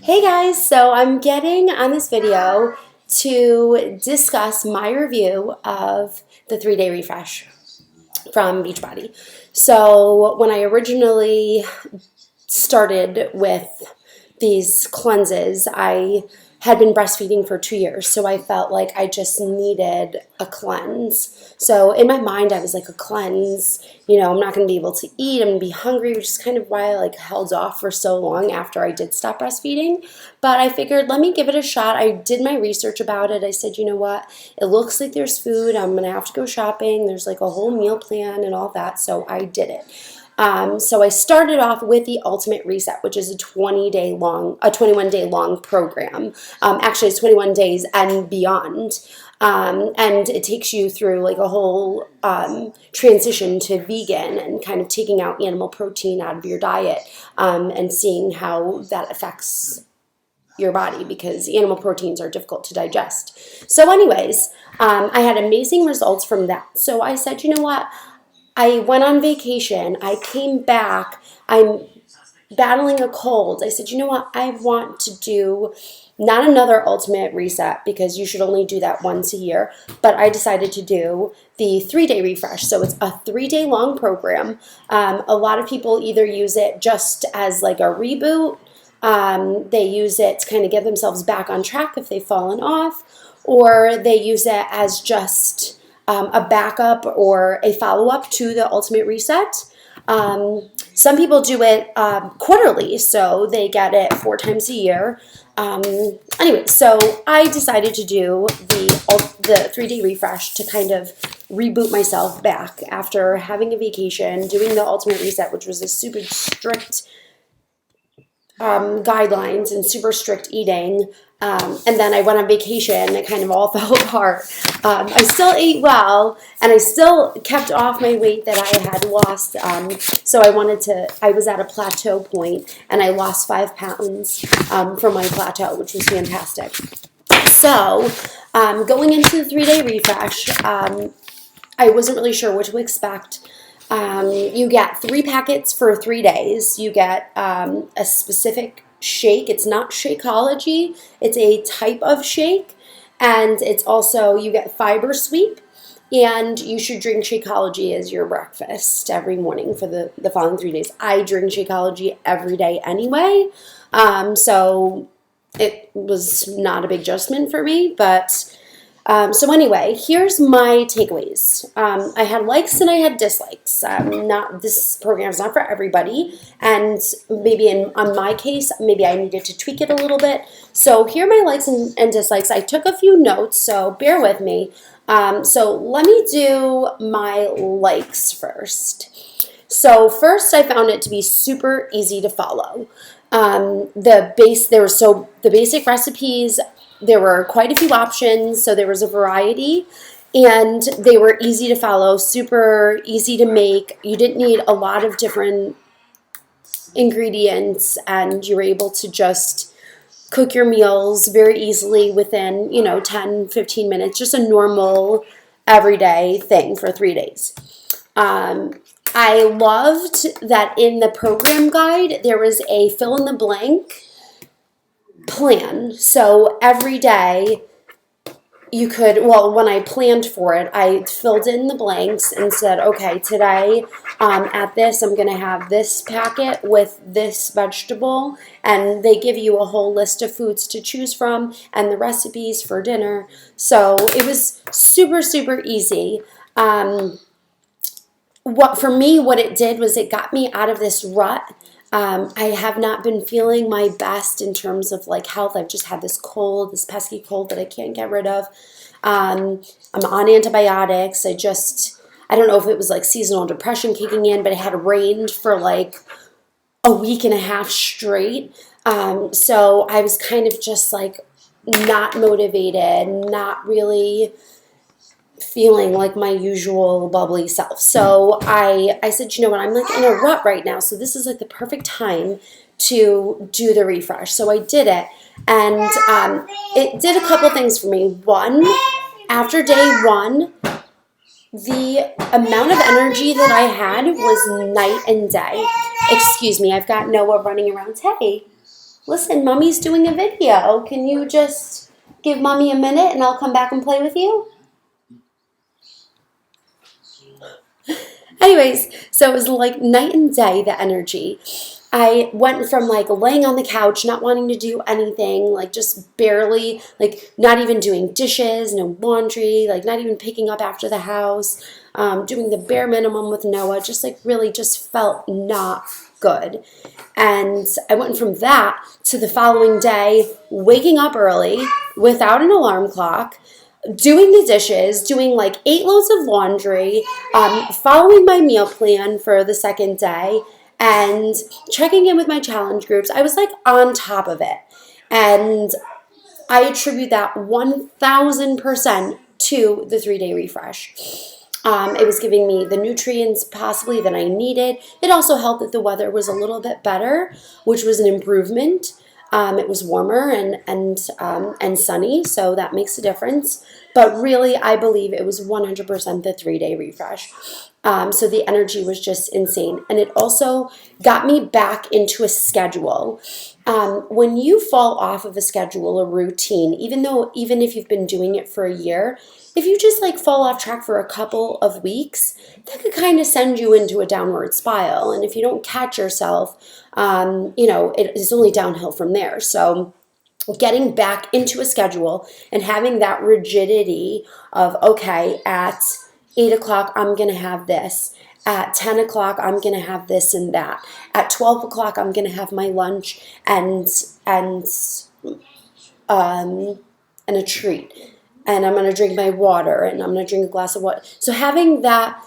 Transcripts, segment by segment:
Hey guys, so I'm getting on this video to discuss my review of the 3-day refresh from Beachbody. So when I originally started with these cleanses, I had been breastfeeding for 2 years, so I felt like I just needed a cleanse. So in my mind, I was like, a cleanse, I'm not going to be able to eat, I'm going to be hungry, which is kind of why I held off for so long after I did stop breastfeeding. But I figured, let me give it a shot. I did my research about it. I said, you know what, it looks like there's food, I'm going to have to go shopping, there's a whole meal plan and all that, so I did it. So I started off with the Ultimate Reset, which is a 21-day long program. Actually, it's 21 days and beyond. And it takes you through a whole transition to vegan and kind of taking out animal protein out of your diet and seeing how that affects your body because animal proteins are difficult to digest. So anyways, I had amazing results from that. So I said, you know what? I went on vacation. I came back. I'm battling a cold. I said, you know what? I want to do not another Ultimate Reset because you should only do that once a year, but I decided to do the 3-day refresh. So it's a 3-day long program. A lot of people either use it just as a reboot. They use it to kind of get themselves back on track if they've fallen off, or they use it as just a backup or a follow-up to the Ultimate Reset. Some people do it quarterly, so they get it 4 times a year. Anyway, so I decided to do the 3-day refresh to kind of reboot myself back after having a vacation, doing the Ultimate Reset, which was a super strict guidelines and super strict eating. And then I went on vacation and it kind of all fell apart. I still ate well and I still kept off my weight that I had lost. So I was at a plateau point and I lost 5 pounds from my plateau, which was fantastic. So going into the 3-day refresh, I wasn't really sure what to expect. You get 3 packets for 3 days. You get a specific shake. It's not Shakeology. It's a type of shake. And it's also, you get Fiber Sweep. And you should drink Shakeology as your breakfast every morning for the following 3 days. I drink Shakeology every day anyway. So it was not a big adjustment for me, but so anyway, here's my takeaways. I had likes and I had dislikes. This program is not for everybody, and maybe on my case, maybe I needed to tweak it a little bit. So here are my likes and dislikes. I took a few notes, so bear with me. So let me do my likes first. So first, I found it to be super easy to follow. The basic recipes. There were quite a few options, so there was a variety, and they were easy to follow, super easy to make. You didn't need a lot of different ingredients, and you were able to just cook your meals very easily within, 10, 15 minutes, just a normal, everyday thing for 3 days. I loved that in the program guide, there was a fill-in-the-blank plan. So every day when I planned for it, I filled in the blanks and said, okay, today at this, I'm going to have this packet with this vegetable. And they give you a whole list of foods to choose from and the recipes for dinner. So it was super, super easy. What it did was it got me out of this rut. I have not been feeling my best in terms of health. I've just had this pesky cold that I can't get rid of. I'm on antibiotics. I don't know if it was seasonal depression kicking in, but it had rained for a week and a half straight. So I was kind of just not motivated, not really feeling like my usual bubbly self. So I said, you know what, I'm in a rut right now, so this is the perfect time to do the refresh. So I did it, and it did a couple things for me. One, after day 1, the amount of energy that I had was night and day. Excuse me, I've got Noah running around. Hey, Listen, Mommy's doing a video. Can you just give Mommy a minute and I'll come back and play with you? Anyways, so it was like night and day, the energy. I went from like laying on the couch, not wanting to do anything, like just barely, like not even doing dishes, no laundry, like not even picking up after the house, doing the bare minimum with Noah, just like really just felt not good. And I went from that to the following day, waking up early without an alarm clock, doing the dishes, doing like 8 loads of laundry, following my meal plan for the second day, and checking in with my challenge groups. I was like on top of it. And I attribute that 1000% to the 3-day refresh. It was giving me the nutrients possibly that I needed. It also helped that the weather was a little bit better, which was an improvement. It was warmer and sunny, so that makes a difference. But really, I believe it was 100% the 3-day refresh. So the energy was just insane. And it also got me back into a schedule. When you fall off of a schedule, a routine, even if you've been doing it for a year, if you just like fall off track for a couple of weeks, that could kind of send you into a downward spiral. And if you don't catch yourself, it is only downhill from there. So getting back into a schedule and having that rigidity of, okay, at 8 o'clock, I'm going to have this. At 10 o'clock, I'm going to have this and that. At 12 o'clock, I'm going to have my lunch and a treat. And I'm going to drink my water, and I'm going to drink a glass of water. So having that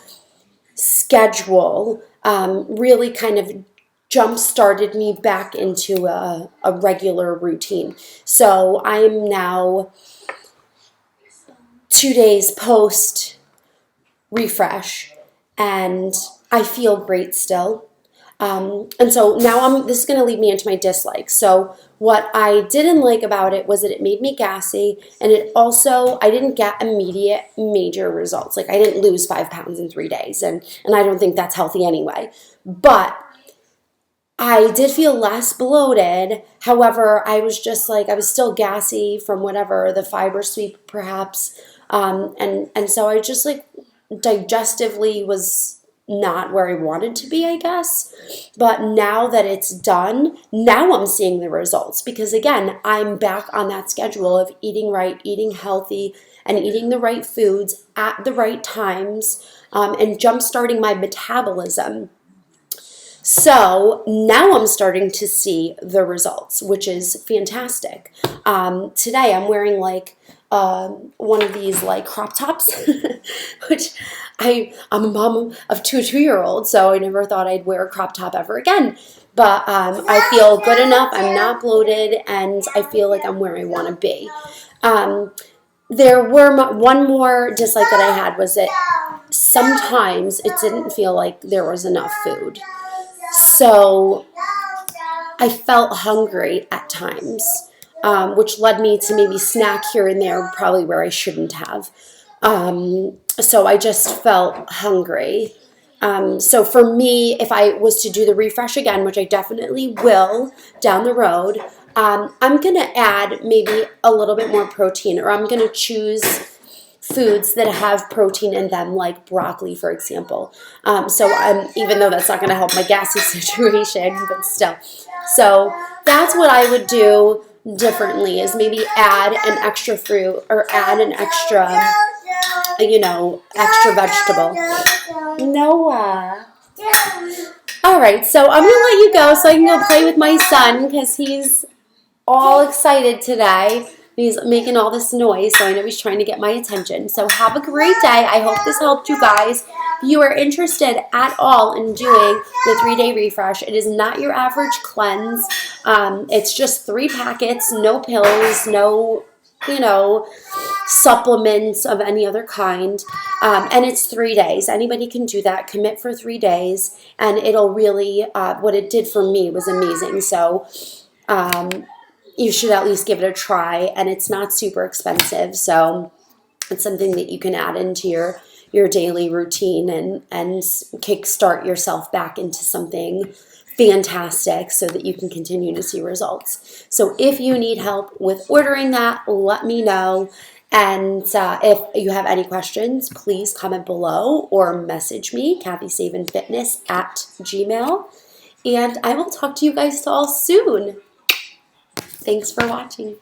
schedule really kind of jump-started me back into a regular routine. So I'm now 2 days post refresh, and I feel great still. And so now this is going to lead me into my dislikes. So what I didn't like about it was that it made me gassy, and I didn't get immediate major results. Like I didn't lose 5 pounds in 3 days, and I don't think that's healthy anyway. But I did feel less bloated. However, I was still gassy from whatever, the fiber sweep perhaps. And so I just like digestively was not where I wanted to be, I guess. But now that it's done, now I'm seeing the results, because again, I'm back on that schedule of eating right, eating healthy, and eating the right foods at the right times, and jump-starting my metabolism. So now I'm starting to see the results, which is fantastic. Today I'm wearing like one of these like crop tops, which I'm a mom of 2 2-year-olds, so I never thought I'd wear a crop top ever again. But I feel good enough. I'm not bloated, and I feel like I'm where I want to be. There were one more dislike that I had was that sometimes it didn't feel like there was enough food. So I felt hungry at times, which led me to maybe snack here and there, probably where I shouldn't have. So I just felt hungry. So for me, if I was to do the refresh again, which I definitely will down the road, I'm going to add maybe a little bit more protein, or I'm going to choose foods that have protein in them, like broccoli, for example. Even though that's not going to help my gassy situation, but still. So that's what I would do differently, is maybe add an extra fruit or add an extra, extra vegetable. Noah. All right, so I'm going to let you go so I can go play with my son, because he's all excited today. He's making all this noise, so I know he's trying to get my attention. So have a great day. I hope this helped you guys. If you are interested at all in doing the 3-day refresh, it is not your average cleanse. It's just 3 packets, no pills, no, supplements of any other kind. And it's 3 days. Anybody can do that. Commit for 3 days, and it'll really, what it did for me was amazing. So, you should at least give it a try, and it's not super expensive, so it's something that you can add into your daily routine and kickstart yourself back into something fantastic so that you can continue to see results. So if you need help with ordering that, let me know. And if you have any questions, please comment below or message me, KathySavinFitness@gmail. And I will talk to you guys all soon. Thanks for watching.